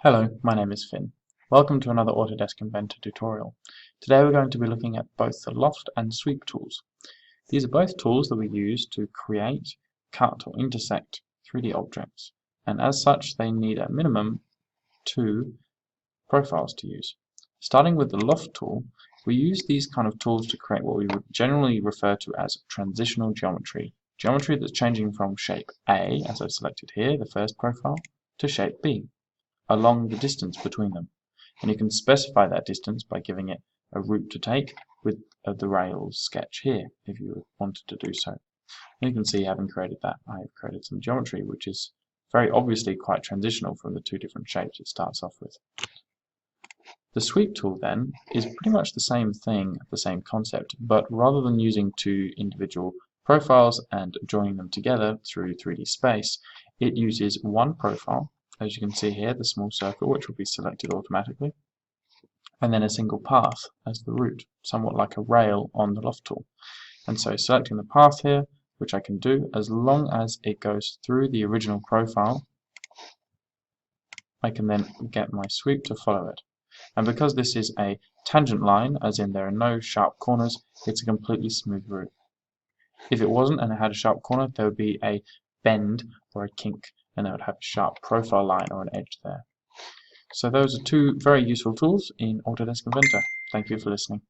Hello, my name is Finn. Welcome to another Autodesk Inventor tutorial. Today we're going to be looking at both the Loft and Sweep tools. These are both tools that we use to create, cut or intersect 3D objects, and as such they need at minimum two profiles to use. Starting with the Loft tool, we use these kind of tools to create what we would generally refer to as transitional geometry. Geometry that's changing from shape A, as I've selected here, the first profile, to shape B, along the distance between them. And you can specify that distance by giving it a route to take with the rails sketch here, if you wanted to do so. And you can see, having created that, I've created some geometry which is very obviously quite transitional from the two different shapes it starts off with. The Sweep tool then is pretty much the same thing, the same concept, but rather than using two individual profiles and joining them together through 3D space, it uses one profile, as you can see here, the small circle, which will be selected automatically, and then a single path as the route, somewhat like a rail on the Loft tool. And so selecting the path here, which I can do as long as it goes through the original profile, I can then get my sweep to follow it. And because this is a tangent line, as in there are no sharp corners, it's a completely smooth route. If it wasn't and it had a sharp corner, there would be a bend or a kink, and it would have a sharp profile line or an edge there. So those are two very useful tools in Autodesk Inventor. Thank you for listening.